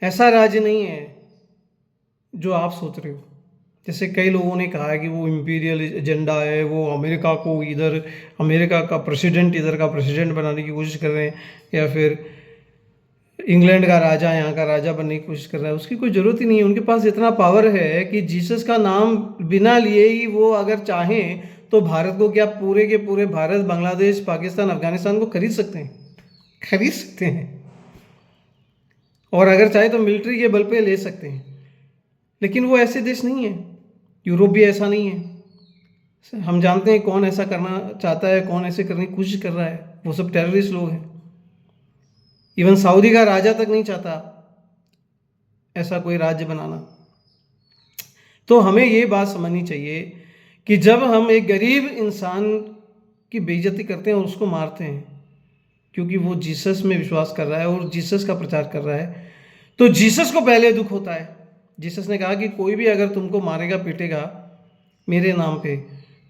ऐसा राज्य नहीं है जो आप सोच रहे हो। जैसे कई लोगों ने कहा है कि वो इम्पीरियल एजेंडा है, वो अमेरिका को इधर, अमेरिका का प्रेसिडेंट इधर का प्रेसिडेंट बनाने की कोशिश कर रहे हैं, या फिर इंग्लैंड का राजा यहाँ का राजा बनने की कोशिश कर रहा है। उसकी कोई ज़रूरत ही नहीं है। उनके पास इतना पावर है कि जीसस का नाम बिना लिए ही वो अगर चाहें तो भारत को, क्या पूरे के पूरे भारत, बांग्लादेश, पाकिस्तान, अफगानिस्तान को खरीद सकते हैं, खरीद सकते हैं। और अगर चाहे तो मिलिट्री के बल पे ले सकते हैं। लेकिन वो ऐसे देश नहीं है। यूरोप भी ऐसा नहीं है। हम जानते हैं कौन ऐसा करना चाहता है, कौन ऐसे करने की कोशिश कर रहा है। वो सब टेररिस्ट लोग हैं। इवन सऊदी का राजा तक नहीं चाहता ऐसा कोई राज्य बनाना। तो हमें ये बात समझनी चाहिए कि जब हम एक गरीब इंसान की बेइज्जती करते हैं और उसको मारते हैं क्योंकि वो जीसस में विश्वास कर रहा है और जीसस का प्रचार कर रहा है, तो जीसस को पहले दुख होता है। जीसस ने कहा कि कोई भी अगर तुमको मारेगा पीटेगा मेरे नाम पे,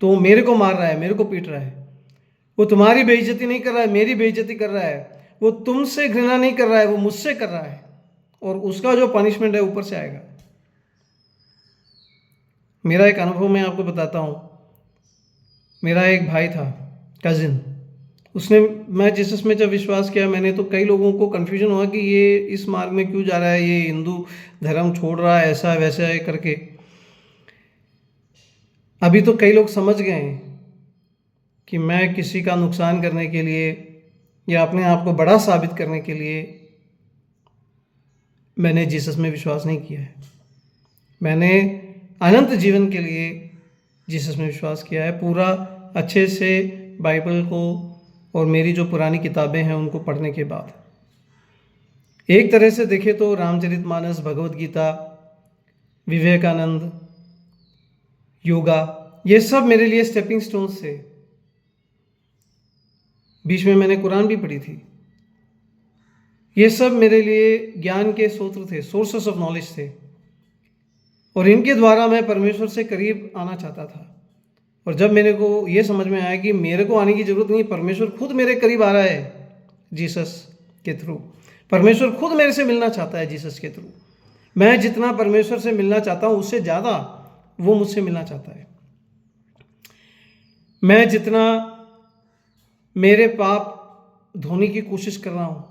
तो वो मेरे को मार रहा है, मेरे को पीट रहा है। वो तुम्हारी बेइज्जती नहीं कर रहा है, मेरी बेइज्जती कर रहा है। वो तुमसे घृणा नहीं कर रहा है, वो मुझसे कर रहा है। और उसका जो पनिशमेंट है ऊपर से आएगा। मेरा एक अनुभव मैं आपको बताता हूँ। मेरा एक भाई था, कजिन, उसने, मैं जीसस में जब विश्वास किया मैंने, तो कई लोगों को कन्फ्यूजन हुआ कि ये इस मार्ग में क्यों जा रहा है, ये हिंदू धर्म छोड़ रहा है, ऐसा वैसा है करके। अभी तो कई लोग समझ गए हैं कि मैं किसी का नुकसान करने के लिए या अपने आप को बड़ा साबित करने के लिए मैंने जीसस में विश्वास नहीं किया है। मैंने अनंत जीवन के लिए जीसस में विश्वास किया है, पूरा अच्छे से बाइबल को और मेरी जो पुरानी किताबें हैं उनको पढ़ने के बाद। एक तरह से देखें तो रामचरितमानस, भगवत गीता, विवेकानंद, योगा, ये सब मेरे लिए स्टेपिंग स्टोन्स थे। बीच में मैंने कुरान भी पढ़ी थी। ये सब मेरे लिए ज्ञान के स्रोत थे, सोर्सेस ऑफ नॉलेज थे। और इनके द्वारा मैं परमेश्वर से करीब आना चाहता था। और जब मेरे को ये समझ में आया कि मेरे को आने की ज़रूरत नहीं, परमेश्वर खुद मेरे करीब आ रहा है जीसस के थ्रू। परमेश्वर खुद मेरे से मिलना चाहता है जीसस के थ्रू। मैं जितना परमेश्वर से मिलना चाहता हूँ उससे ज़्यादा वो मुझसे मिलना चाहता है। मैं जितना मेरे पाप धोने की कोशिश कर रहा हूँ,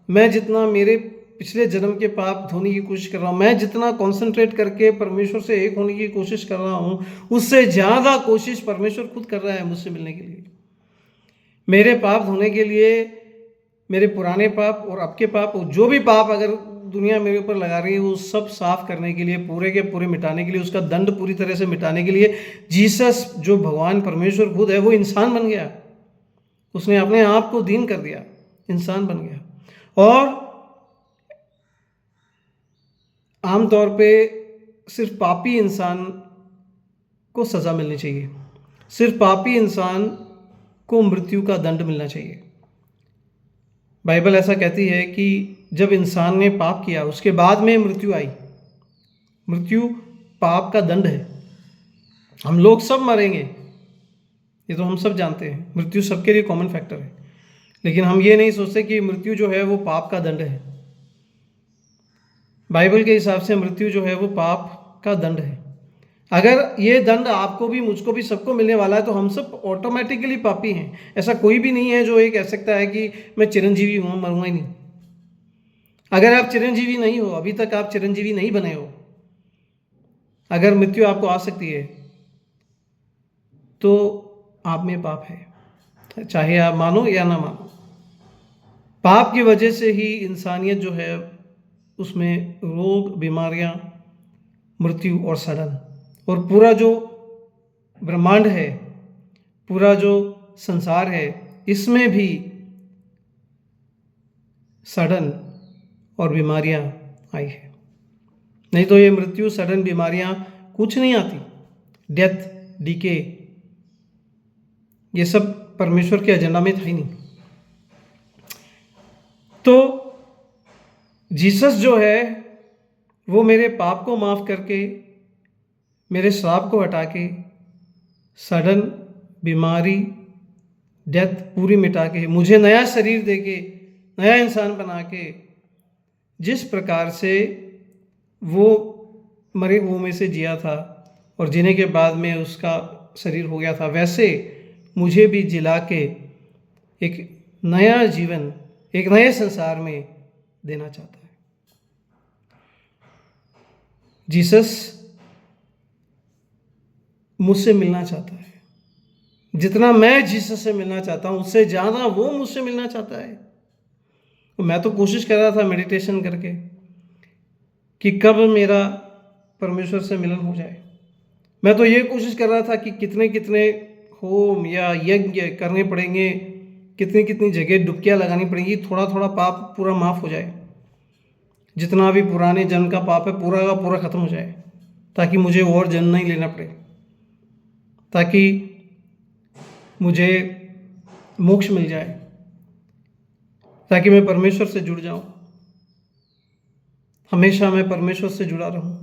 मैं जितना मेरे पिछले जन्म के पाप धोने की कोशिश कर रहा हूँ, मैं जितना कंसंट्रेट करके परमेश्वर से एक होने की कोशिश कर रहा हूँ, उससे ज़्यादा कोशिश परमेश्वर खुद कर रहा है मुझसे मिलने के लिए। मेरे पाप धोने के लिए, मेरे पुराने पाप और अब के पाप, जो भी पाप अगर दुनिया मेरे ऊपर लगा रही है, वो सब साफ करने के लिए, पूरे के पूरे मिटाने के लिए, उसका दंड पूरी तरह से मिटाने के लिए जीसस, जो भगवान परमेश्वर खुद है, वो इंसान बन गया। उसने अपने आप को दीन कर दिया, इंसान बन गया। और आमतौर पे सिर्फ पापी इंसान को सज़ा मिलनी चाहिए, सिर्फ पापी इंसान को मृत्यु का दंड मिलना चाहिए। बाइबल ऐसा कहती है कि जब इंसान ने पाप किया उसके बाद में मृत्यु आई। मृत्यु पाप का दंड है। हम लोग सब मरेंगे, ये तो हम सब जानते हैं। मृत्यु सबके लिए कॉमन फैक्टर है। लेकिन हम ये नहीं सोचते कि मृत्यु जो है वो पाप का दंड है। बाइबल के हिसाब से मृत्यु जो है वो पाप का दंड है। अगर ये दंड आपको भी, मुझको भी, सबको मिलने वाला है, तो हम सब ऑटोमेटिकली पापी हैं। ऐसा कोई भी नहीं है जो ये कह सकता है कि मैं चिरंजीवी हूँ, मरूंगा ही नहीं। अगर आप चिरंजीवी नहीं हो, अभी तक आप चिरंजीवी नहीं बने हो, अगर मृत्यु आपको आ सकती है तो आप में पाप है, चाहे आप मानो या ना मानो। पाप की वजह से ही इंसानियत जो है उसमें रोग, बीमारियां, मृत्यु और सड़न, और पूरा जो ब्रह्मांड है, पूरा जो संसार है, इसमें भी सड़न और बीमारियां आई है। नहीं तो ये मृत्यु, सडन बीमारियां कुछ नहीं आती। डेथ, डीके, ये सब परमेश्वर के एजेंडा में था ही नहीं। तो जीसस जो है वो मेरे पाप को माफ़ करके, मेरे श्राप को हटा के, सडन बीमारी, डेथ पूरी मिटा के, मुझे नया शरीर दे के, नया इंसान बना के, जिस प्रकार से वो मरे हुओं में से जिया था और जीने के बाद में उसका शरीर हो गया था, वैसे मुझे भी जिला के एक नया जीवन, एक नए संसार में देना चाहता है। जीसस मुझसे मिलना चाहता है। जितना मैं जीसस से मिलना चाहता हूँ उससे ज़्यादा वो मुझसे मिलना चाहता है। तो मैं तो कोशिश कर रहा था मेडिटेशन करके कि कब मेरा परमेश्वर से मिलन हो जाए। मैं तो ये कोशिश कर रहा था कि कितने कितने होम या यज्ञ करने पड़ेंगे, कितनी कितनी जगह डुबकियाँ लगानी पड़ेंगी, थोड़ा थोड़ा पाप पूरा माफ़ हो जाए, जितना भी पुराने जन्म का पाप है पूरा का पूरा ख़त्म हो जाए, ताकि मुझे और जन्म नहीं लेना पड़े, ताकि मुझे मोक्ष मिल जाए, ताकि मैं परमेश्वर से जुड़ जाऊं, हमेशा मैं परमेश्वर से जुड़ा रहूं।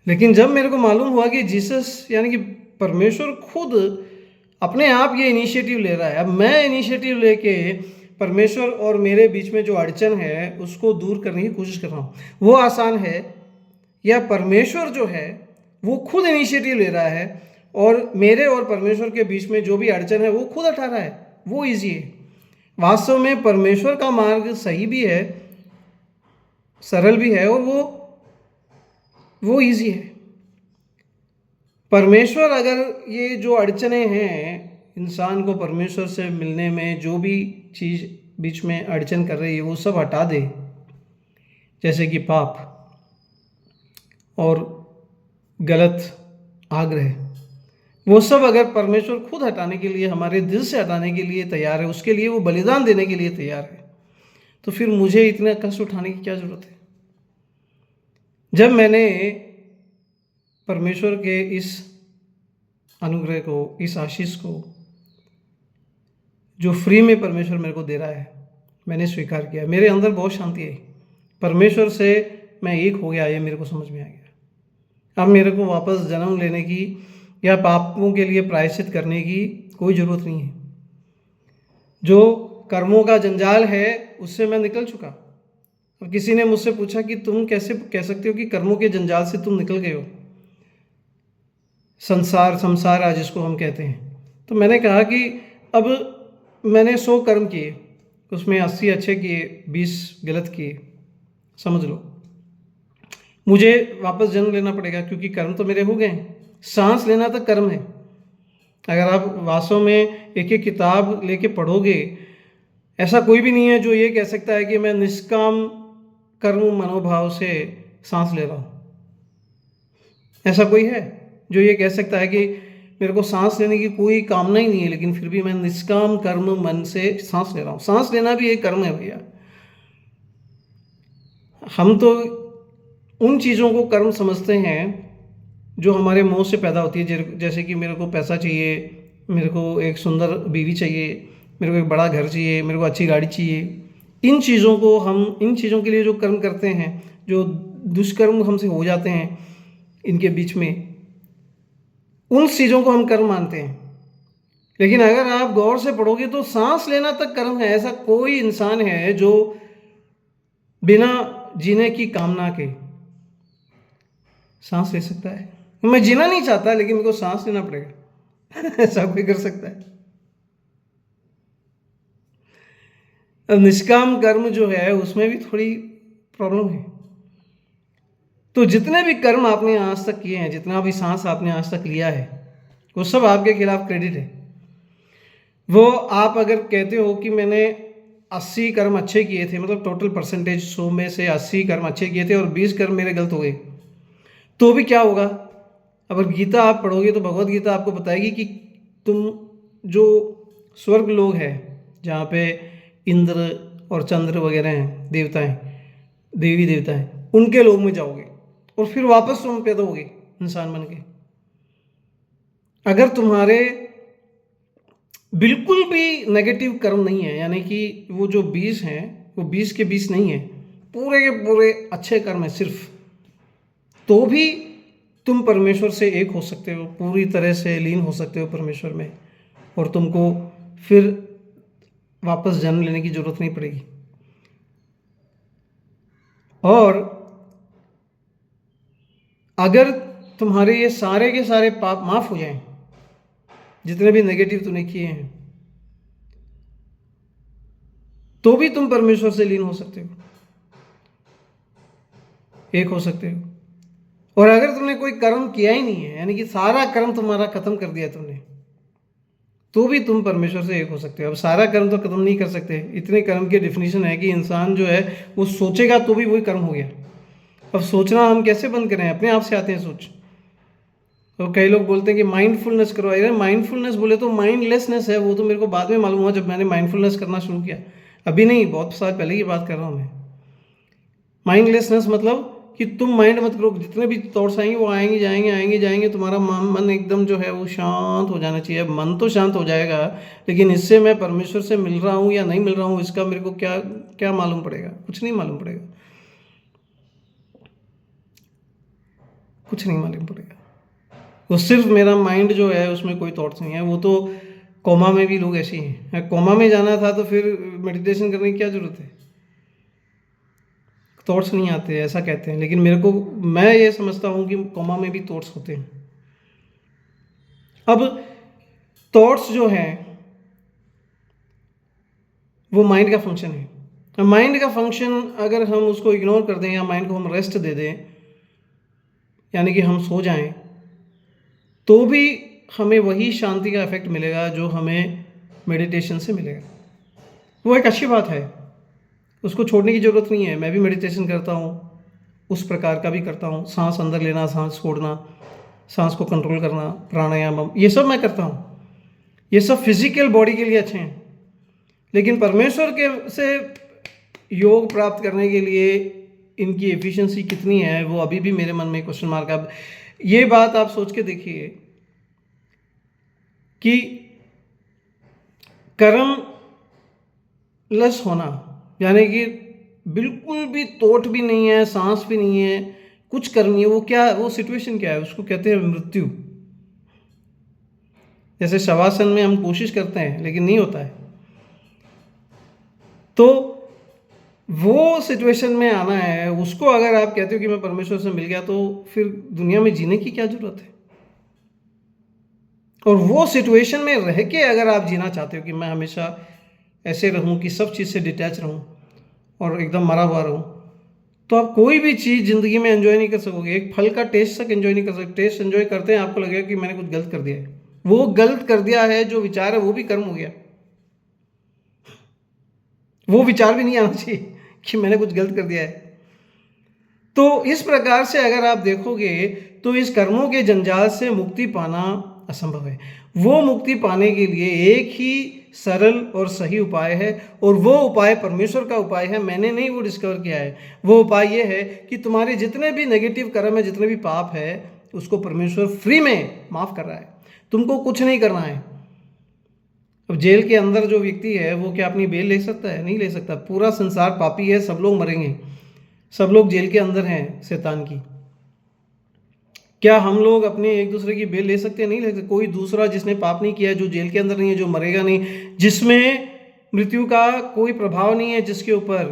लेकिन जब मेरे को मालूम हुआ कि जीसस यानी कि परमेश्वर खुद अपने आप ये इनिशिएटिव ले रहा है, अब मैं इनिशिएटिव लेके परमेश्वर और मेरे बीच में जो अड़चन है उसको दूर करने की कोशिश कर रहा हूँ, वो आसान है या परमेश्वर जो है वो खुद इनिशिएटिव ले रहा है और मेरे और परमेश्वर के बीच में जो भी अड़चन है वो खुद हटा रहा है, वो ईजी है। वास्तव में परमेश्वर का मार्ग सही भी है, सरल भी है और वो ईजी है। परमेश्वर अगर ये जो अड़चने हैं इंसान को परमेश्वर से मिलने में, जो भी चीज़ बीच में अड़चन कर रही है वो सब हटा दे, जैसे कि पाप और गलत आग्रह, वो सब अगर परमेश्वर खुद हटाने के लिए, हमारे दिल से हटाने के लिए तैयार है, उसके लिए वो बलिदान देने के लिए तैयार है, तो फिर मुझे इतना कष्ट उठाने की क्या ज़रूरत है। जब मैंने परमेश्वर के इस अनुग्रह को, इस आशीष को जो फ्री में परमेश्वर मेरे को दे रहा है, मैंने स्वीकार किया, मेरे अंदर बहुत शांति आई, परमेश्वर से मैं एक हो गया, ये मेरे को समझ में आ गया। अब मेरे को वापस जन्म लेने की या पापों के लिए प्रायश्चित करने की कोई ज़रूरत नहीं है। जो कर्मों का जंजाल है उससे मैं निकल चुका। अब किसी ने मुझसे पूछा कि तुम कैसे कह सकते हो कि कर्मों के जंजाल से तुम निकल गए हो, संसार आज जिसको हम कहते हैं, तो मैंने कहा कि अब मैंने 100 कर्म किए, उसमें 80 अच्छे किए, 20 गलत किए, समझ लो, मुझे वापस जन्म लेना पड़ेगा क्योंकि कर्म तो मेरे हो गए हैं। सांस लेना तक कर्म है। अगर आप वास्तव में एक एक किताब लेके पढ़ोगे, ऐसा कोई भी नहीं है जो ये कह सकता है कि मैं निष्काम कर्म मनोभाव से सांस ले रहा हूँ। ऐसा कोई है जो ये कह सकता है कि मेरे को सांस लेने की कोई कामना ही नहीं है लेकिन फिर भी मैं निष्काम कर्म मन से सांस ले रहा हूँ। सांस लेना भी एक कर्म है भैया। हम तो उन चीज़ों को कर्म समझते हैं जो हमारे मुंह से पैदा होती है, जैसे कि मेरे को पैसा चाहिए, मेरे को एक सुंदर बीवी चाहिए, मेरे को एक बड़ा घर चाहिए, मेरे को अच्छी गाड़ी चाहिए। इन चीज़ों के लिए जो कर्म करते हैं, जो दुष्कर्म हमसे हो जाते हैं इनके बीच में, उन चीज़ों को हम कर्म मानते हैं। लेकिन अगर आप गौर से पढ़ोगे तो सांस लेना तक कर्म है। ऐसा कोई इंसान है जो बिना जीने की कामना के सांस ले सकता है? मैं जीना नहीं चाहता लेकिन मेरे को सांस लेना पड़ेगा ऐसा कोई कर सकता है? अब निष्काम कर्म जो है उसमें भी थोड़ी प्रॉब्लम है। तो जितने भी कर्म आपने आज तक किए हैं, जितना भी सांस आपने आज तक लिया है, वो सब आपके खिलाफ क्रेडिट है। वो आप अगर कहते हो कि मैंने 80 कर्म अच्छे किए थे, मतलब टोटल परसेंटेज 100 में से 80 कर्म अच्छे किए थे और 20 कर्म मेरे गलत हो गए, तो भी क्या होगा? अगर गीता आप पढ़ोगे तो भगवत गीता आपको बताएगी कि तुम जो स्वर्ग लोग हैं, जहाँ पे इंद्र और चंद्र वगैरह हैं, देवताएं, देवी देवता हैं, उनके लोग में जाओगे और फिर वापस तुम पैदा होगे इंसान बन के। अगर तुम्हारे बिल्कुल भी नेगेटिव कर्म नहीं है, यानी कि वो जो 20 हैं वो 20 के 20 नहीं है, पूरे के पूरे अच्छे कर्म है सिर्फ, तो भी तुम परमेश्वर से एक हो सकते हो, पूरी तरह से लीन हो सकते हो परमेश्वर में, और तुमको फिर वापस जन्म लेने की ज़रूरत नहीं पड़ेगी। और अगर तुम्हारे ये सारे के सारे पाप माफ़ हो जाएं, जितने भी नेगेटिव तूने किए हैं, तो भी तुम परमेश्वर से लीन हो सकते हो, एक हो सकते हो। और अगर तुमने कोई कर्म किया ही नहीं है, यानी कि सारा कर्म तुम्हारा खत्म कर दिया तुमने, तो भी तुम परमेश्वर से एक हो सकते हो। अब सारा कर्म तो खत्म नहीं कर सकते, इतने कर्म की डेफिनेशन है कि इंसान जो है वो सोचेगा तो भी वही कर्म हो गया। अब सोचना हम कैसे बंद करें? अपने आप से आते हैं सोच। तो कई लोग बोलते हैं कि माइंडफुलनेस करो। अरे माइंडफुलनेस बोले तो माइंडलेसनेस है, वो तो मेरे को बाद में मालूम हुआ जब मैंने माइंडफुलनेस करना शुरू किया, अभी नहीं, बहुत साल पहले की बात कर रहा हूँ मैं। माइंडलेसनेस मतलब कि तुम माइंड मत करो, जितने भी थॉट्स आएंगे वो आएंगे जाएंगे आएंगे जाएंगे, तुम्हारा मन एकदम जो है वो शांत हो जाना चाहिए। मन तो शांत हो जाएगा, लेकिन इससे मैं परमेश्वर से मिल रहा हूँ या नहीं मिल रहा हूँ, इसका मेरे को क्या क्या मालूम पड़ेगा? कुछ नहीं मालूम पड़ेगा, कुछ नहीं मालूम पड़ेगा। वो सिर्फ मेरा माइंड जो है उसमें कोई थॉट्स नहीं है। वो तो कोमा में भी लोग ऐसे ही हैं। कोमा में जाना था तो फिर मेडिटेशन करने की क्या ज़रूरत है? थॉट्स नहीं आते ऐसा कहते हैं, लेकिन मेरे को, मैं ये समझता हूँ कि कोमा में भी थॉट्स होते हैं। अब थॉट्स जो हैं वो माइंड का फंक्शन है। माइंड का फंक्शन अगर हम उसको इग्नोर कर दें या माइंड को हम रेस्ट दे दें, यानी कि हम सो जाएं, तो भी हमें वही शांति का इफेक्ट मिलेगा जो हमें मेडिटेशन से मिलेगा। वो एक अच्छी बात है, उसको छोड़ने की ज़रूरत नहीं है। मैं भी मेडिटेशन करता हूँ, उस प्रकार का भी करता हूँ। सांस अंदर लेना, सांस छोड़ना, सांस को कंट्रोल करना, प्राणायाम, ये सब मैं करता हूँ। ये सब फिजिकल बॉडी के लिए अच्छे हैं, लेकिन परमेश्वर के से योग प्राप्त करने के लिए इनकी एफिशिएंसी कितनी है, वो अभी भी मेरे मन में क्वेश्चन मार्क है। अब ये बात आप सोच के देखिए कि कर्मलेस होना, यानी कि बिल्कुल भी थॉट भी नहीं है, सांस भी नहीं है, कुछ कर्म नहीं है, वो क्या, वो सिचुएशन क्या है? उसको कहते हैं मृत्यु। जैसे शवासन में हम कोशिश करते हैं लेकिन नहीं होता है, तो वो सिचुएशन में आना है। उसको अगर आप कहते हो कि मैं परमेश्वर से मिल गया, तो फिर दुनिया में जीने की क्या जरूरत है? और वो सिचुएशन में रह के अगर आप जीना चाहते हो कि मैं हमेशा ऐसे रहूं कि सब चीज़ से डिटैच रहूं और एकदम मरा हुआ रहूं, तो आप कोई भी चीज़ ज़िंदगी में एंजॉय नहीं कर सकोगे। एक फल का टेस्ट तक एंजॉय नहीं कर सकते। टेस्ट एंजॉय करते हैं, आपको लगेगा कि मैंने कुछ गलत कर दिया है। वो गलत कर दिया है, जो विचार है वो भी कर्म हो गया। वो विचार भी नहीं आना चाहिए कि मैंने कुछ गलत कर दिया है। तो इस प्रकार से अगर आप देखोगे तो इस कर्मों के जंजाल से मुक्ति पाना असंभव है। वो मुक्ति पाने के लिए एक ही सरल और सही उपाय है, और वो उपाय परमेश्वर का उपाय है। मैंने नहीं वो डिस्कवर किया है। वो उपाय ये है कि तुम्हारे जितने भी नेगेटिव कर्म है, जितने भी पाप है, उसको परमेश्वर फ्री में माफ़ कर रहा है। तुमको कुछ नहीं करना है। अब जेल के अंदर जो व्यक्ति है वो क्या अपनी बेल ले सकता है? नहीं ले सकता। पूरा संसार पापी है, सब लोग मरेंगे, सब लोग जेल के अंदर हैं शैतान की। क्या हम लोग अपने एक दूसरे की बेल ले सकते हैं? नहीं ले सकते। कोई दूसरा जिसने पाप नहीं किया है, जो जेल के अंदर नहीं है, जो मरेगा नहीं, जिसमें मृत्यु का कोई प्रभाव नहीं है जिसके ऊपर,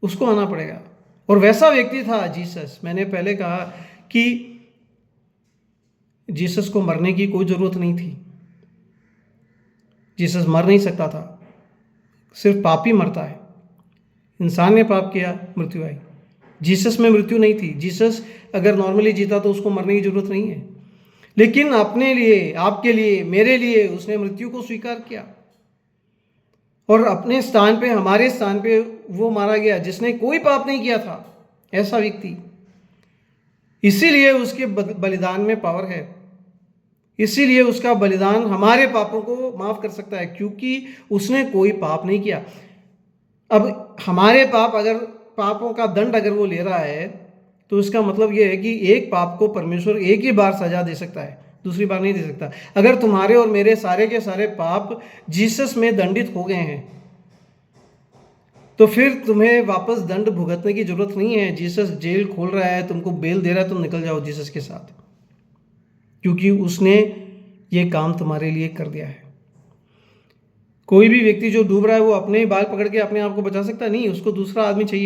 उसको आना पड़ेगा। और वैसा व्यक्ति था जीसस। मैंने पहले कहा कि जीसस को मरने की कोई ज़रूरत नहीं थी। जीसस मर नहीं सकता था, सिर्फ पापी मरता है। इंसान ने पाप किया, मृत्यु आई। जीसस में मृत्यु नहीं थी। जीसस अगर नॉर्मली जीता तो उसको मरने की जरूरत नहीं है, लेकिन अपने लिए, आपके लिए, मेरे लिए उसने मृत्यु को स्वीकार किया, और अपने स्थान पे, हमारे स्थान पे वो मारा गया जिसने कोई पाप नहीं किया था, ऐसा व्यक्ति। इसीलिए उसके बलिदान में पावर है। इसीलिए उसका बलिदान हमारे पापों को माफ कर सकता है, क्योंकि उसने कोई पाप नहीं किया। अब हमारे पाप, अगर पापों का दंड अगर वो ले रहा है, तो इसका मतलब ये है कि एक पाप को परमेश्वर एक ही बार सजा दे सकता है, दूसरी बार नहीं दे सकता। अगर तुम्हारे और मेरे सारे के सारे पाप जीसस में दंडित हो गए हैं, तो फिर तुम्हें वापस दंड भुगतने की जरूरत नहीं है। जीसस जेल खोल रहा है, तुमको बेल दे रहा है, तुम निकल जाओ जीसस के साथ, क्योंकि उसने ये काम तुम्हारे लिए कर दिया है। कोई भी व्यक्ति जो डूब रहा है वो अपने ही बाल पकड़ के अपने आप को बचा सकता है? नहीं, उसको दूसरा आदमी चाहिए।